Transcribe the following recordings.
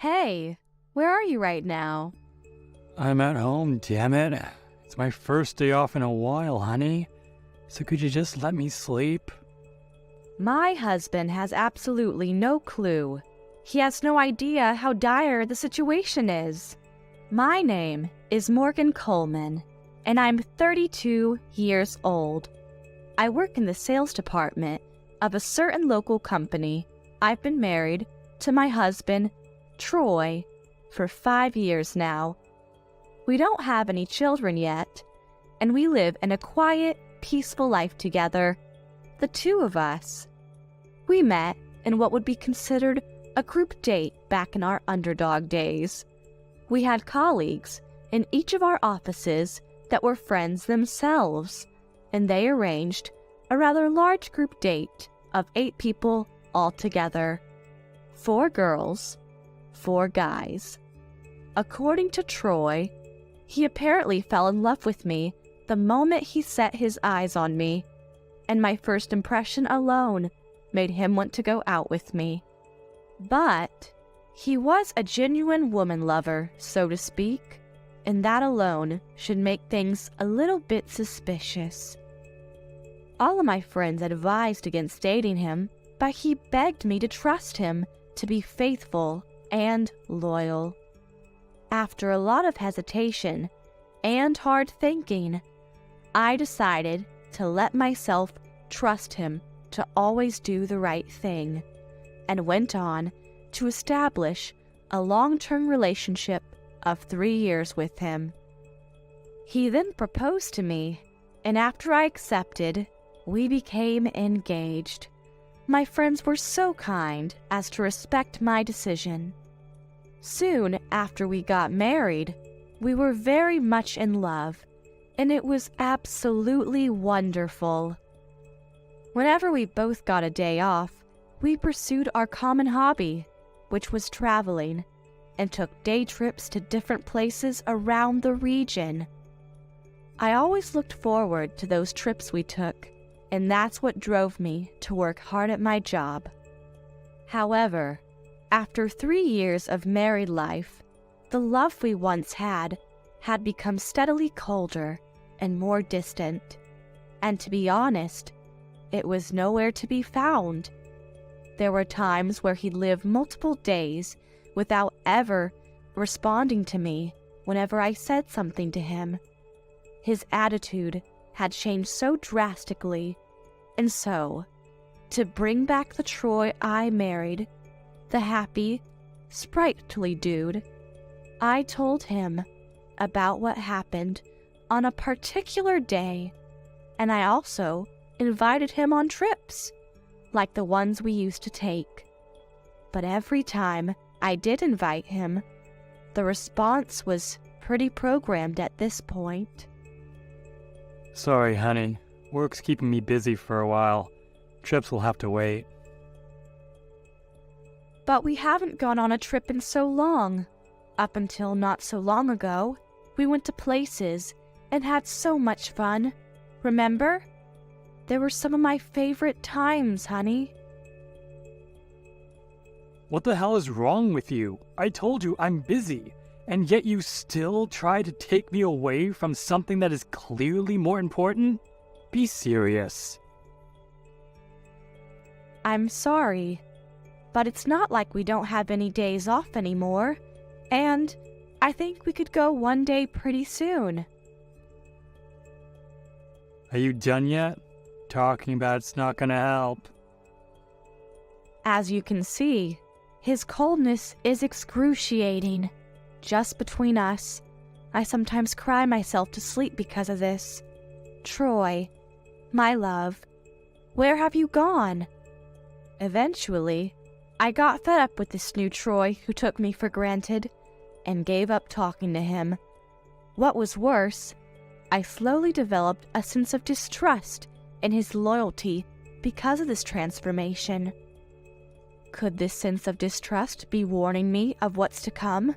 Hey, where are you right now? I'm at home, damn it. It's my first day off in a while, honey. So could you just let me sleep? My husband has absolutely no clue. He has no idea how dire the situation is. My name is Morgan Coleman, and I'm 32 years old. I work in the sales department of a certain local company. I've been married to my husband, Troy, for 5 years now. We don't have any children yet, and we live in a quiet, peaceful life together, the two of us. We met in what would be considered a group date back in our underdog days. We had colleagues in each of our offices that were friends themselves, and they arranged a rather large group date of 8 people altogether. 4 girls, 4 guys. According to Troy, he apparently fell in love with me the moment he set his eyes on me, and my first impression alone made him want to go out with me. But he was a genuine woman lover, so to speak, and that alone should make things a little bit suspicious. All of my friends advised against dating him, but he begged me to trust him to be faithful and loyal. After a lot of hesitation and hard thinking, I decided to let myself trust him to always do the right thing, and went on to establish a long-term relationship of 3 years with him. He then proposed to me, and after I accepted, we became engaged. My friends were so kind as to respect my decision. Soon after we got married, we were very much in love, and it was absolutely wonderful. Whenever we both got a day off, we pursued our common hobby, which was traveling, and took day trips to different places around the region. I always looked forward to those trips we took, and that's what drove me to work hard at my job. However, after 3 years of married life, the love we once had become steadily colder and more distant, and to be honest, it was nowhere to be found. There were times where he'd live multiple days without ever responding to me whenever I said something to him. His attitude had changed so drastically, and so, to bring back the Troy I married, the happy, sprightly dude, I told him about what happened on a particular day, and I also invited him on trips, like the ones we used to take. But every time I did invite him, the response was pretty programmed at this point. Sorry, honey. Work's keeping me busy for a while. Trips will have to wait. But we haven't gone on a trip in so long. Up until not so long ago, we went to places and had so much fun. Remember? They were some of my favorite times, honey. What the hell is wrong with you? I told you I'm busy, and yet you still try to take me away from something that is clearly more important? Be serious. I'm sorry, but it's not like we don't have any days off anymore, and I think we could go one day pretty soon. Are you done yet? Talking about it's not gonna help. As you can see, his coldness is excruciating. Just between us, I sometimes cry myself to sleep because of this. Troy, my love, where have you gone? Eventually, I got fed up with this new Troy who took me for granted and gave up talking to him. What was worse, I slowly developed a sense of distrust in his loyalty because of this transformation. Could this sense of distrust be warning me of what's to come?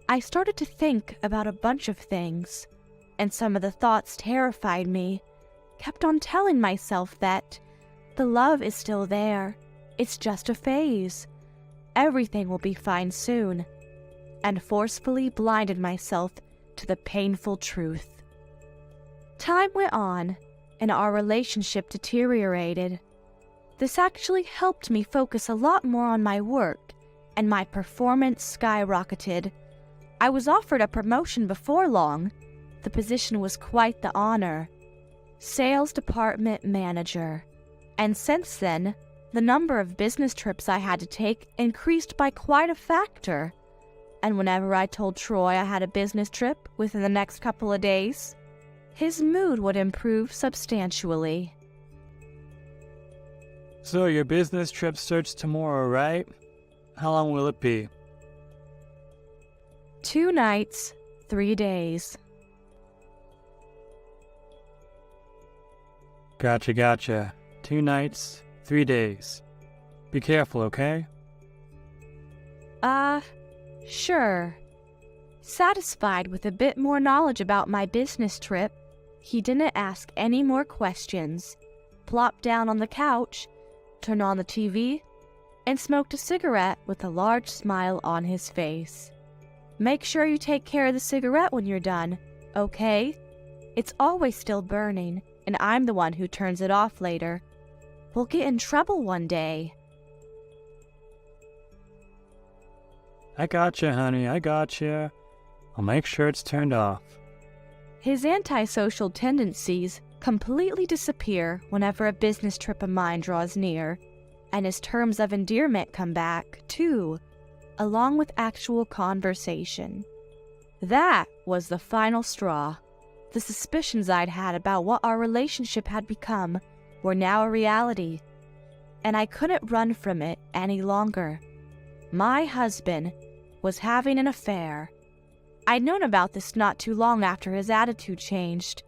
I started to think about a bunch of things, and some of the thoughts terrified me. Kept on telling myself that the love is still there, it's just a phase, everything will be fine soon, and forcefully blinded myself to the painful truth. Time went on, and our relationship deteriorated. This actually helped me focus a lot more on my work, and my performance skyrocketed. I was offered a promotion before long. The position was quite the honor. Sales department manager. And since then, the number of business trips I had to take increased by quite a factor. And whenever I told Troy I had a business trip within the next couple of days, his mood would improve substantially. So your business trip starts tomorrow, right? How long will it be? 2 nights, 3 days. Gotcha. 2 nights, 3 days. Be careful, okay? Sure. Satisfied with a bit more knowledge about my business trip, he didn't ask any more questions, plopped down on the couch, turned on the TV, and smoked a cigarette with a large smile on his face. Make sure you take care of the cigarette when you're done, okay? It's always still burning, and I'm the one who turns it off later. We'll get in trouble one day. I gotcha, honey, I gotcha. I'll make sure it's turned off. His antisocial tendencies completely disappear whenever a business trip of mine draws near, and his terms of endearment come back, too, along with actual conversation. That was the final straw. The suspicions I'd had about what our relationship had become were now a reality, and I couldn't run from it any longer. My husband was having an affair. I'd known about this not too long after his attitude changed.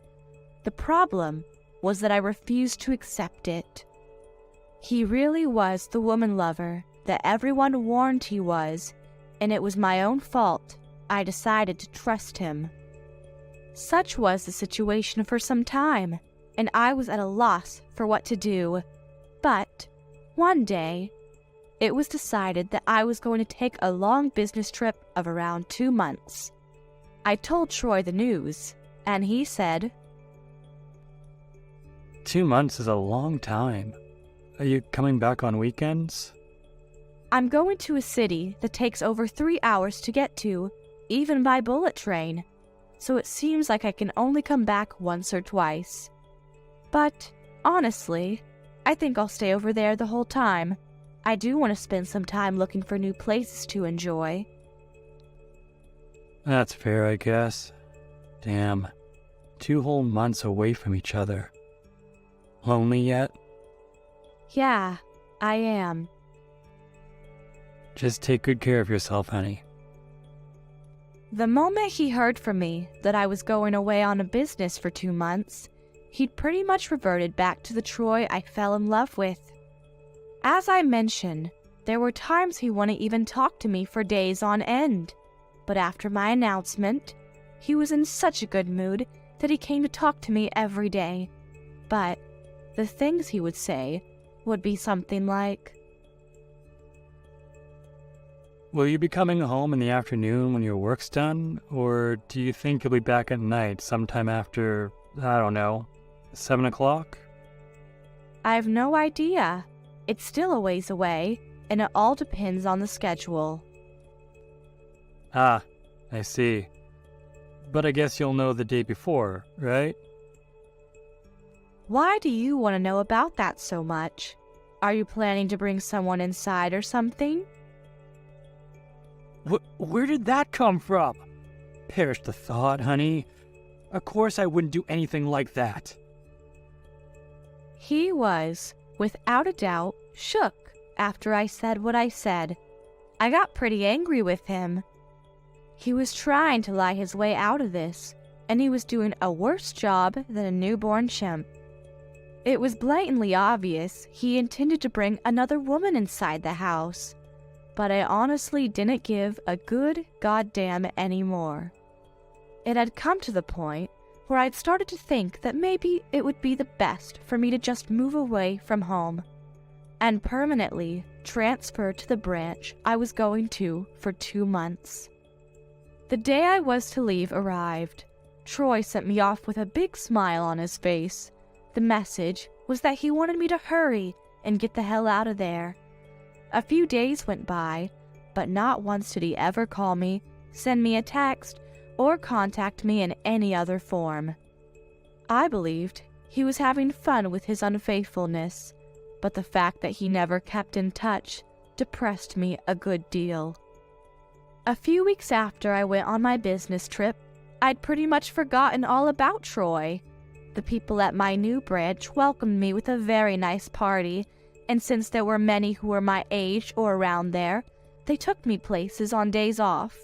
The problem was that I refused to accept it. He really was the woman lover that everyone warned he was, and it was my own fault I decided to trust him. Such was the situation for some time, and I was at a loss for what to do. But one day, it was decided that I was going to take a long business trip of around 2 months. I told Troy the news, and he said, 2 months is a long time. Are you coming back on weekends? I'm going to a city that takes over 3 hours to get to, even by bullet train, so it seems like I can only come back once or twice. But, honestly, I think I'll stay over there the whole time. I do want to spend some time looking for new places to enjoy. That's fair, I guess. Damn. 2 whole months away from each other. Lonely yet? Yeah, I am. Just take good care of yourself, honey. The moment he heard from me that I was going away on a business for 2 months, he'd pretty much reverted back to the Troy I fell in love with. As I mentioned, there were times he wouldn't even talk to me for days on end. But after my announcement, he was in such a good mood that he came to talk to me every day. But the things he would say would be something like, Will you be coming home in the afternoon when your work's done? Or do you think you'll be back at night sometime after, 7 o'clock? I've no idea. It's still a ways away, and it all depends on the schedule. Ah, I see. But I guess you'll know the day before, right? Why do you want to know about that so much? Are you planning to bring someone inside or something? Where did that come from? Perish the thought, honey. Of course I wouldn't do anything like that. He was, without a doubt, shook after I said what I said. I got pretty angry with him. He was trying to lie his way out of this, and he was doing a worse job than a newborn chimp. It was blatantly obvious he intended to bring another woman inside the house, but I honestly didn't give a good goddamn anymore. It had come to the point where I'd started to think that maybe it would be the best for me to just move away from home and permanently transferred to the branch I was going to for 2 months. The day I was to leave arrived. Troy sent me off with a big smile on his face. The message was that he wanted me to hurry and get the hell out of there. A few days went by, but not once did he ever call me, send me a text, or contact me in any other form. I believed he was having fun with his unfaithfulness, but the fact that he never kept in touch depressed me a good deal. A few weeks after I went on my business trip, I'd pretty much forgotten all about Troy. The people at my new branch welcomed me with a very nice party, and since there were many who were my age or around there, they took me places on days off,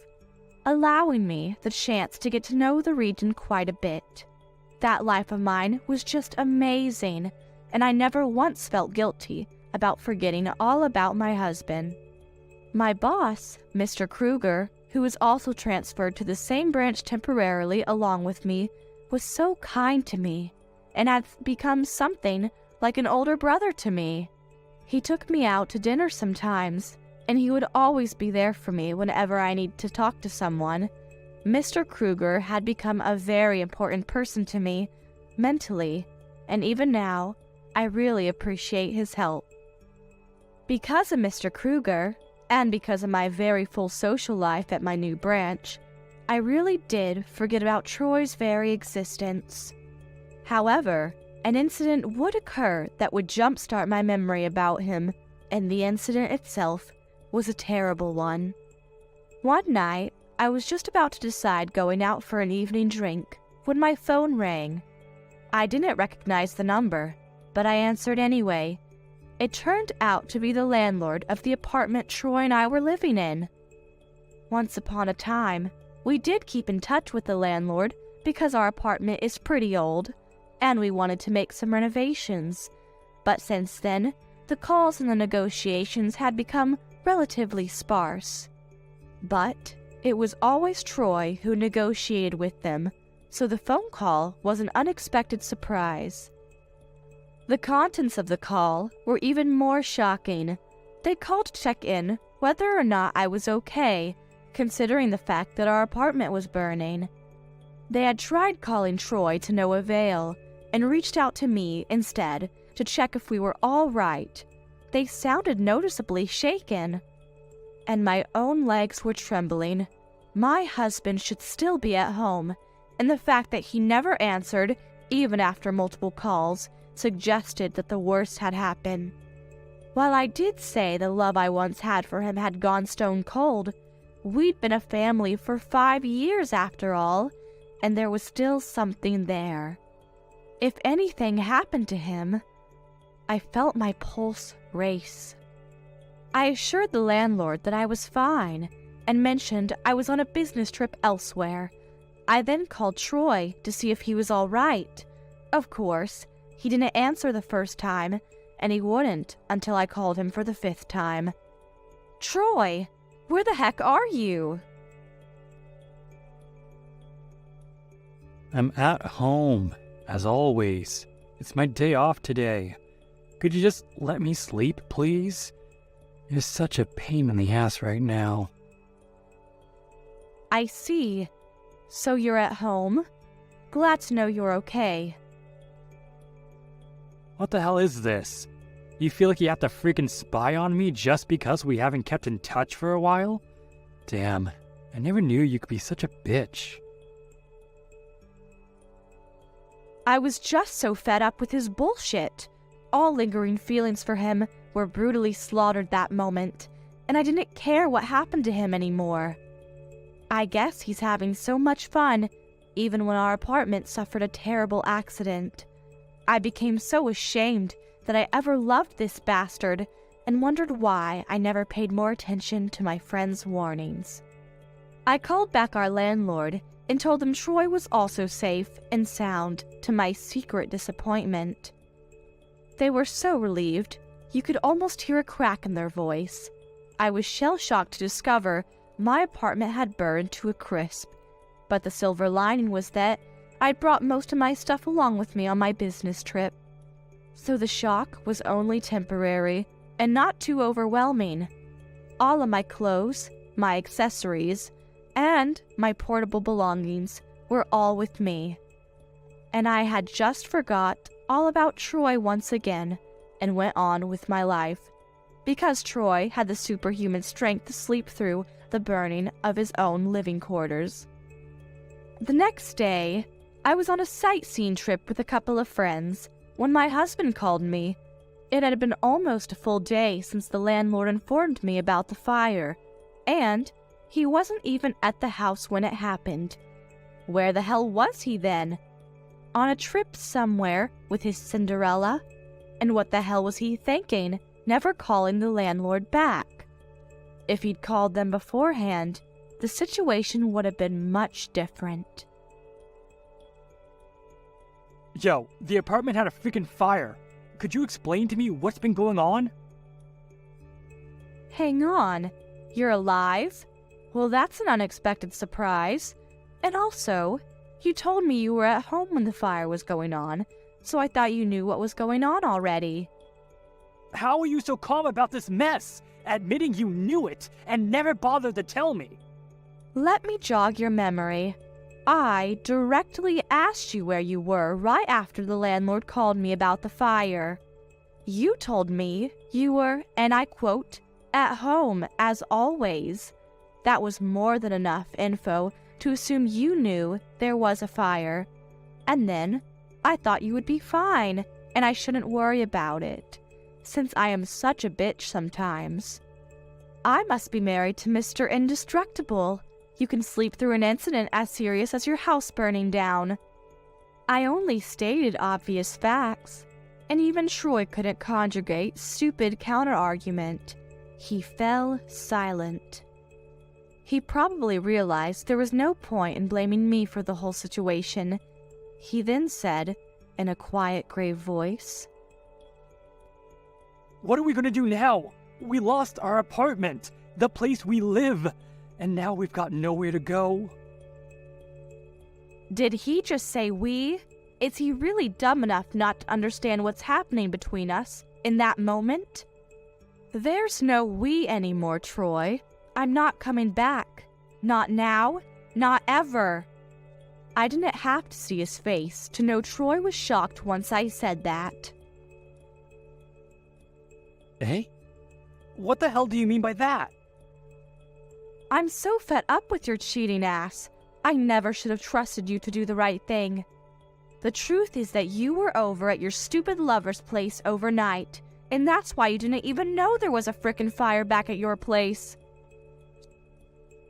allowing me the chance to get to know the region quite a bit. That life of mine was just amazing, and I never once felt guilty about forgetting all about my husband. My boss, Mr. Kruger, who was also transferred to the same branch temporarily along with me, was so kind to me and had become something like an older brother to me. He took me out to dinner sometimes, and he would always be there for me whenever I needed to talk to someone. Mr. Kruger had become a very important person to me, mentally, and even now, I really appreciate his help. Because of Mr. Kruger, and because of my very full social life at my new branch, I really did forget about Troy's very existence. However, an incident would occur that would jumpstart my memory about him, and the incident itself was a terrible one. One night, I was just about to decide going out for an evening drink when my phone rang. I didn't recognize the number, but I answered anyway. It turned out to be the landlord of the apartment Troy and I were living in. Once upon a time, we did keep in touch with the landlord because our apartment is pretty old, and we wanted to make some renovations. But since then, the calls and the negotiations had become relatively sparse. But it was always Troy who negotiated with them, so the phone call was an unexpected surprise. The contents of the call were even more shocking. They called to check in whether or not I was okay, considering the fact that our apartment was burning. They had tried calling Troy to no avail, and reached out to me instead to check if we were all right. They sounded noticeably shaken, and my own legs were trembling. My husband should still be at home, and the fact that he never answered, even after multiple calls, suggested that the worst had happened. While I did say the love I once had for him had gone stone cold, we'd been a family for 5 years after all, and there was still something there. If anything happened to him, I felt my pulse race. I assured the landlord that I was fine, and mentioned I was on a business trip elsewhere. I then called Troy to see if he was all right. Of course, he didn't answer the first time, and he wouldn't until I called him for the 5th time. "Troy, where the heck are you?" I'm at home, as always. It's my day off today. Could you just let me sleep, please? You're such a pain in the ass right now. "I see. So you're at home? Glad to know you're okay." What the hell is this? You feel like you have to freaking spy on me just because we haven't kept in touch for a while? Damn, I never knew you could be such a bitch. I was just so fed up with his bullshit. All lingering feelings for him were brutally slaughtered that moment, and I didn't care what happened to him anymore. I guess he's having so much fun, even when our apartment suffered a terrible accident. I became so ashamed that I ever loved this bastard, and wondered why I never paid more attention to my friend's warnings. I called back our landlord and told him Troy was also safe and sound, to my secret disappointment. They were so relieved, you could almost hear a crack in their voice. I was shell-shocked to discover my apartment had burned to a crisp, but the silver lining was that I'd brought most of my stuff along with me on my business trip. So the shock was only temporary, and not too overwhelming. All of my clothes, my accessories, and my portable belongings were all with me. And I had just forgot all about Troy once again and went on with my life, because Troy had the superhuman strength to sleep through the burning of his own living quarters. The next day, I was on a sightseeing trip with a couple of friends when my husband called me. It had been almost a full day since the landlord informed me about the fire, and he wasn't even at the house when it happened. Where the hell was he then? On a trip somewhere with his Cinderella? And what the hell was he thinking, never calling the landlord back? If he'd called them beforehand, the situation would have been much different. Yo, the apartment had a freaking fire. Could you explain to me what's been going on? Hang on, you're alive? Well, that's an unexpected surprise. And also, you told me you were at home when the fire was going on, so I thought you knew what was going on already. How are you so calm about this mess, admitting you knew it and never bothered to tell me? Let me jog your memory. I directly asked you where you were right after the landlord called me about the fire. You told me you were, and I quote, at home as always. That was more than enough info to assume you knew there was a fire. And then I thought you would be fine, and I shouldn't worry about it, since I am such a bitch sometimes. I must be married to Mr. Indestructible. You can sleep through an incident as serious as your house burning down. I only stated obvious facts, and even Troy couldn't conjugate stupid counter-argument. He fell silent. He probably realized there was no point in blaming me for the whole situation. He then said, in a quiet, grave voice, What are we gonna do now? We lost our apartment, the place we live, and now we've got nowhere to go. Did he just say we? Is he really dumb enough not to understand what's happening between us in that moment? There's no we anymore, Troy. I'm not coming back. Not now. Not ever. I didn't have to see his face to know Troy was shocked once I said that. Eh? What the hell do you mean by that? I'm so fed up with your cheating ass. I never should have trusted you to do the right thing. The truth is that you were over at your stupid lover's place overnight, and that's why you didn't even know there was a frickin' fire back at your place.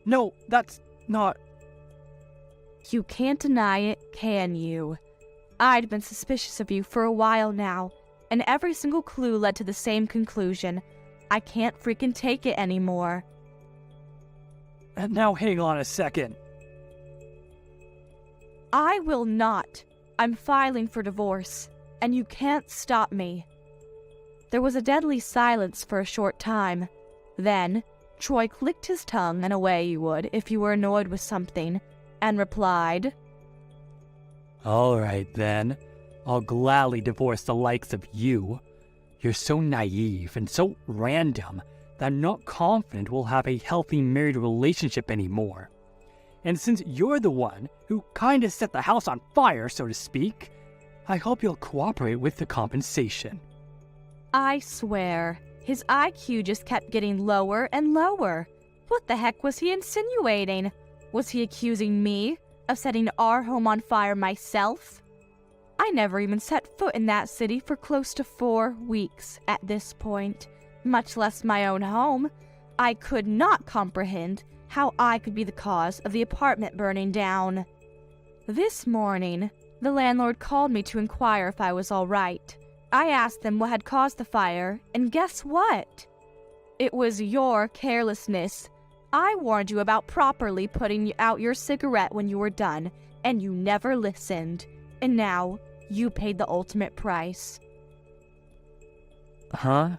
No, that's not... You can't deny it, can you? I'd been suspicious of you for a while now, and every single clue led to the same conclusion. I can't freaking take it anymore. Now hang on a second. I will not. I'm filing for divorce, and you can't stop me. There was a deadly silence for a short time. Then, Troy clicked his tongue in a way you would if you were annoyed with something, and replied, All right then. I'll gladly divorce the likes of you. You're so naive and so random that I'm not confident we'll have a healthy married relationship anymore. And since you're the one who kinda set the house on fire, so to speak, I hope you'll cooperate with the compensation. I swear, his IQ just kept getting lower and lower. What the heck was he insinuating? Was he accusing me of setting our home on fire myself? I never even set foot in that city for close to 4 weeks at this point, much less my own home. I could not comprehend how I could be the cause of the apartment burning down. This morning, the landlord called me to inquire if I was all right. I asked them what had caused the fire, and guess what? It was your carelessness. I warned you about properly putting out your cigarette when you were done, and you never listened. And now, you paid the ultimate price. Huh?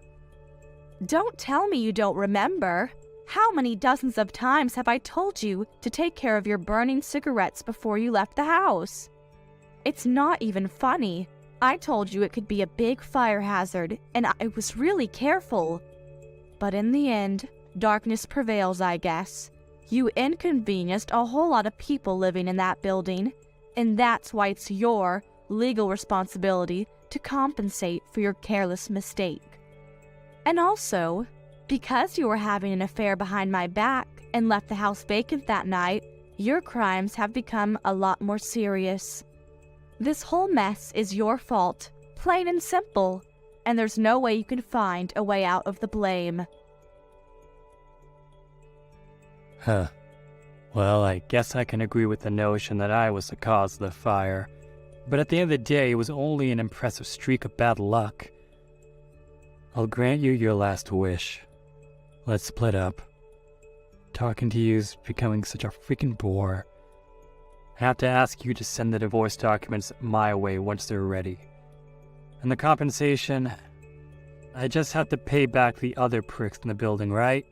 Don't tell me you don't remember. How many dozens of times have I told you to take care of your burning cigarettes before you left the house? It's not even funny. I told you it could be a big fire hazard, and I was really careful. But in the end, darkness prevails, I guess. You inconvenienced a whole lot of people living in that building, and that's why it's your legal responsibility to compensate for your careless mistake. And also, because you were having an affair behind my back and left the house vacant that night, your crimes have become a lot more serious. This whole mess is your fault, plain and simple, and there's no way you can find a way out of the blame. Huh. Well, I guess I can agree with the notion that I was the cause of the fire. But at the end of the day, it was only an impressive streak of bad luck. I'll grant you your last wish. Let's split up. Talking to you is becoming such a freaking bore. I have to ask you to send the divorce documents my way once they're ready. And the compensation, I just have to pay back the other pricks in the building, right?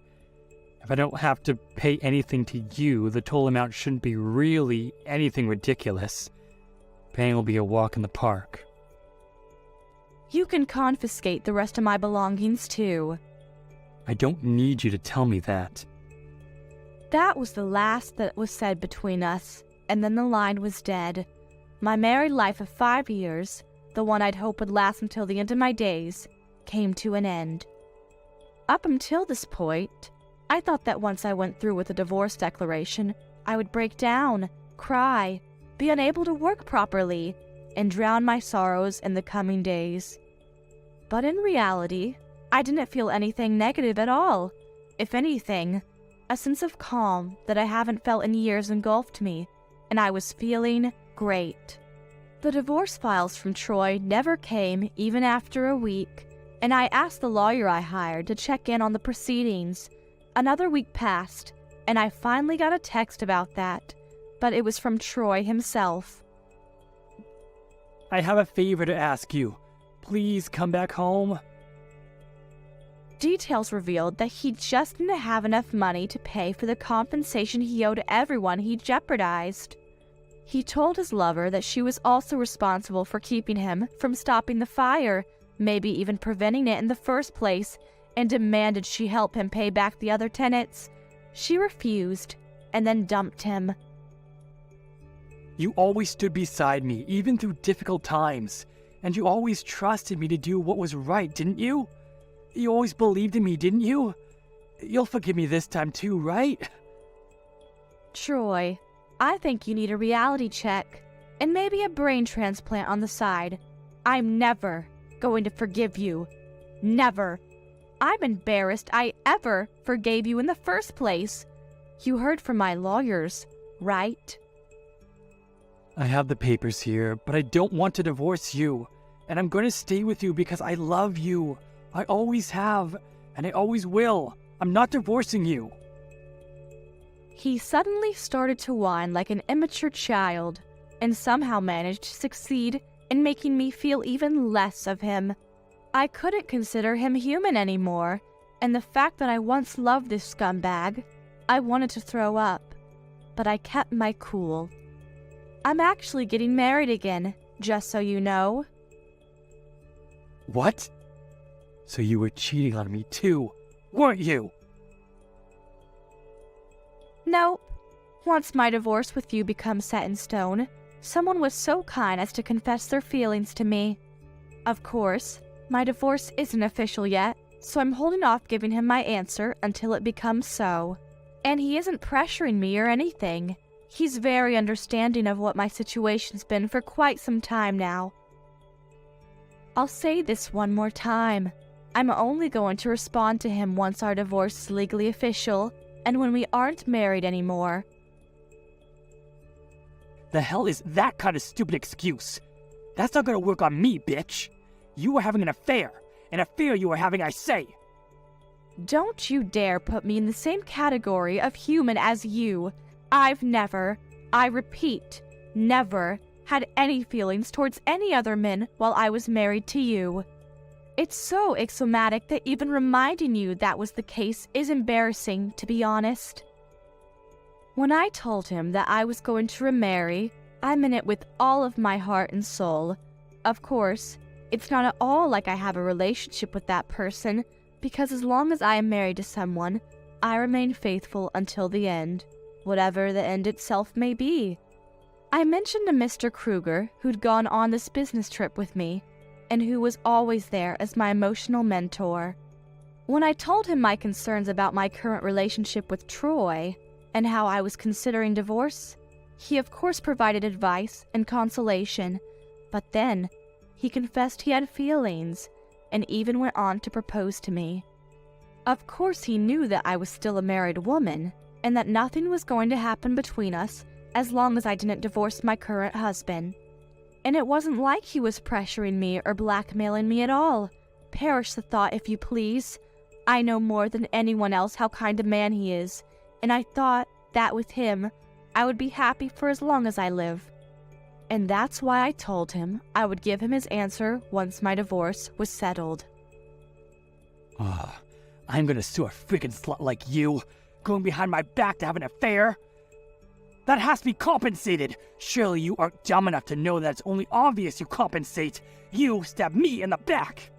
If I don't have to pay anything to you, the total amount shouldn't be really anything ridiculous. Paying will be a walk in the park. You can confiscate the rest of my belongings too. I don't need you to tell me that. That was the last that was said between us, and then the line was dead. My married life of 5 years, the one I'd hoped would last until the end of my days, came to an end. Up until this point, I thought that once I went through with the divorce declaration, I would break down, cry, be unable to work properly, and drown my sorrows in the coming days. But in reality, I didn't feel anything negative at all. If anything, a sense of calm that I haven't felt in years engulfed me, and I was feeling great. The divorce files from Troy never came even after a week, and I asked the lawyer I hired to check in on the proceedings. Another week passed, and I finally got a text about that, but it was from Troy himself. I have a favor to ask you. Please come back home. Details revealed that he just didn't have enough money to pay for the compensation he owed everyone he jeopardized. He told his lover that she was also responsible for keeping him from stopping the fire, maybe even preventing it in the first place, and demanded she help him pay back the other tenants. She refused, and then dumped him. You always stood beside me, even through difficult times, and you always trusted me to do what was right, didn't you? You always believed in me, didn't you? You'll forgive me this time too, right? Troy, I think you need a reality check, and maybe a brain transplant on the side. I'm never going to forgive you. Never. I'm embarrassed I ever forgave you in the first place. You heard from my lawyers, right? I have the papers here, but I don't want to divorce you. And I'm going to stay with you because I love you. I always have, and I always will. I'm not divorcing you. He suddenly started to whine like an immature child, and somehow managed to succeed in making me feel even less of him. I couldn't consider him human anymore, and the fact that I once loved this scumbag, I wanted to throw up. But I kept my cool. I'm actually getting married again, just so you know. What? So you were cheating on me too, weren't you? Nope. Once my divorce with you becomes set in stone, someone was so kind as to confess their feelings to me. Of course, my divorce isn't official yet, so I'm holding off giving him my answer until it becomes so. And he isn't pressuring me or anything. He's very understanding of what my situation's been for quite some time now. I'll say this one more time. I'm only going to respond to him once our divorce is legally official, and when we aren't married anymore. The hell is that kind of stupid excuse? That's not gonna work on me, bitch. You were having an affair you were having, I say. Don't you dare put me in the same category of human as you. I've never, I repeat, never had any feelings towards any other men while I was married to you. It's so axiomatic that even reminding you that was the case is embarrassing, to be honest. When I told him that I was going to remarry, I meant it with all of my heart and soul. Of course, it's not at all like I have a relationship with that person, because as long as I am married to someone, I remain faithful until the end, whatever the end itself may be. I mentioned to Mr. Kruger, who'd gone on this business trip with me, and who was always there as my emotional mentor. When I told him my concerns about my current relationship with Troy, and how I was considering divorce, he of course provided advice and consolation, but then he confessed he had feelings, and even went on to propose to me. Of course he knew that I was still a married woman, and that nothing was going to happen between us as long as I didn't divorce my current husband. And it wasn't like he was pressuring me or blackmailing me at all. Perish the thought, if you please. I know more than anyone else how kind a man he is, and I thought that with him, I would be happy for as long as I live. And that's why I told him I would give him his answer once my divorce was settled. I'm gonna sue a freaking slut like you, going behind my back to have an affair. That has to be compensated. Surely you aren't dumb enough to know that it's only obvious you compensate. You stabbed me in the back.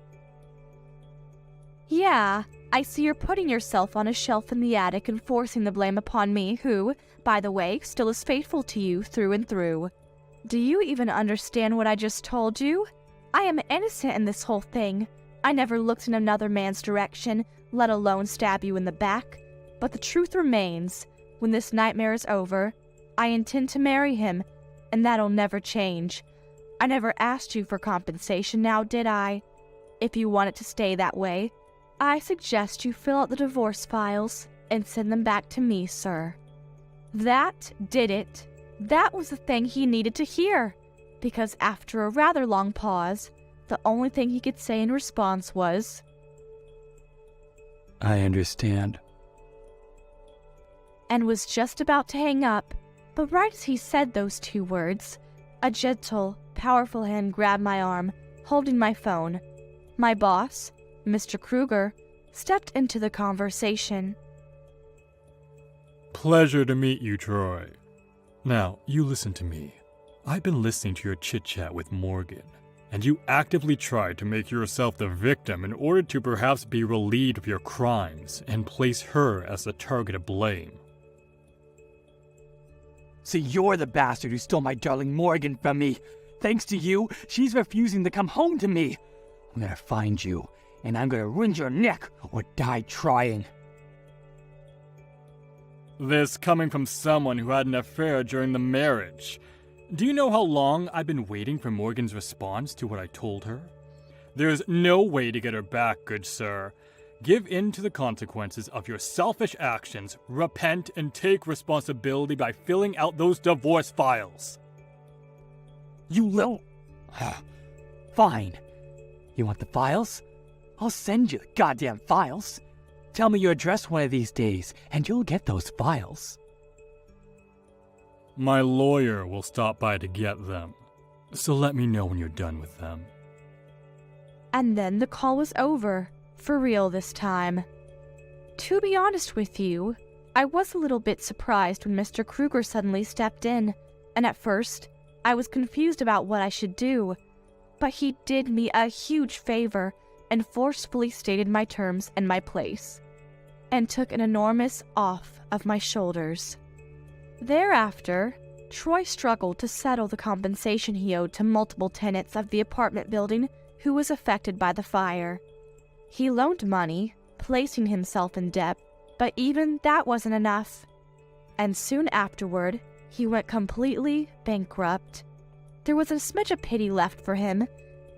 Yeah, I see you're putting yourself on a shelf in the attic and forcing the blame upon me, who, by the way, still is faithful to you through and through. Do you even understand what I just told you? I am innocent in this whole thing. I never looked in another man's direction, let alone stab you in the back. But the truth remains, when this nightmare is over, I intend to marry him, and that'll never change. I never asked you for compensation now, did I? If you want it to stay that way, I suggest you fill out the divorce files and send them back to me, sir. That did it. That was the thing he needed to hear, because after a rather long pause, the only thing he could say in response was, I understand. And was just about to hang up, but right as he said those two words, a gentle, powerful hand grabbed my arm, holding my phone. My boss, Mr. Kruger, stepped into the conversation. Pleasure to meet you, Troy. Now, you listen to me. I've been listening to your chit-chat with Morgan, and you actively tried to make yourself the victim in order to perhaps be relieved of your crimes and place her as the target of blame. So you're the bastard who stole my darling Morgan from me. Thanks to you, she's refusing to come home to me. I'm gonna find you, and I'm gonna wring your neck or die trying. This coming from someone who had an affair during the marriage. Do you know how long I've been waiting for Morgan's response to what I told her? There's no way to get her back, good sir. Give in to the consequences of your selfish actions, repent, and take responsibility by filling out those divorce files. You little... Fine. You want the files? I'll send you the goddamn files. Tell me your address one of these days, and you'll get those files. My lawyer will stop by to get them, so let me know when you're done with them. And then the call was over, for real this time. To be honest with you, I was a little bit surprised when Mr. Kruger suddenly stepped in, and at first, I was confused about what I should do. But he did me a huge favor and forcefully stated my terms and my place, and took an enormous off of my shoulders. Thereafter, Troy struggled to settle the compensation he owed to multiple tenants of the apartment building who was affected by the fire. He loaned money, placing himself in debt, but even that wasn't enough. And soon afterward, he went completely bankrupt. There was a smidge of pity left for him,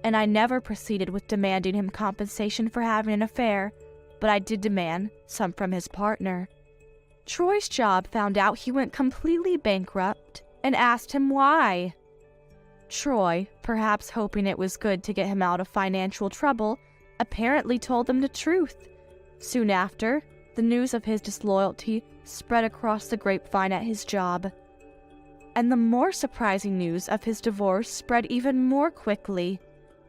and I never proceeded with demanding him compensation for having an affair, but I did demand some from his partner. Troy's job found out he went completely bankrupt and asked him why. Troy, perhaps hoping it was good to get him out of financial trouble, apparently told them the truth. Soon after, the news of his disloyalty spread across the grapevine at his job. And the more surprising news of his divorce spread even more quickly.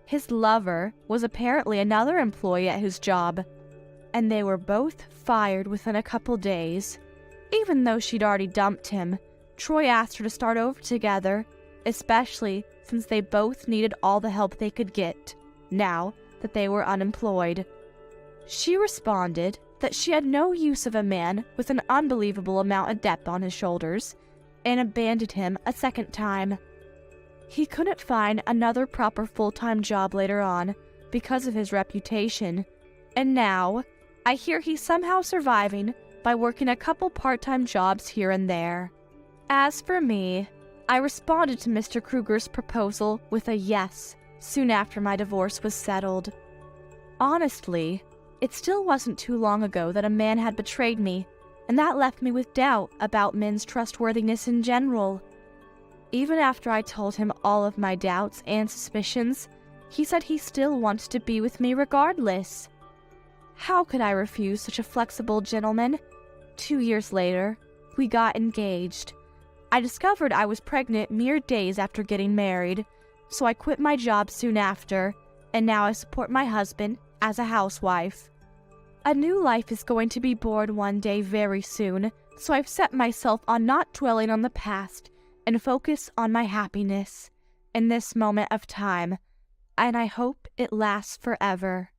His lover was apparently another employee at his job, and they were both fired within a couple days. Even though she'd already dumped him, Troy asked her to start over together, especially since they both needed all the help they could get, now that they were unemployed. She responded that she had no use of a man with an unbelievable amount of debt on his shoulders, and abandoned him a second time. He couldn't find another proper full-time job later on because of his reputation, and now I hear he's somehow surviving by working a couple part-time jobs here and there. As for me, I responded to Mr. Kruger's proposal with a yes soon after my divorce was settled. Honestly, it still wasn't too long ago that a man had betrayed me, and that left me with doubt about men's trustworthiness in general. Even after I told him all of my doubts and suspicions, he said he still wanted to be with me regardless. How could I refuse such a flexible gentleman? 2 years later, we got engaged. I discovered I was pregnant mere days after getting married, so I quit my job soon after, and now I support my husband as a housewife. A new life is going to be born one day very soon, so I've set myself on not dwelling on the past and focus on my happiness in this moment of time, and I hope it lasts forever.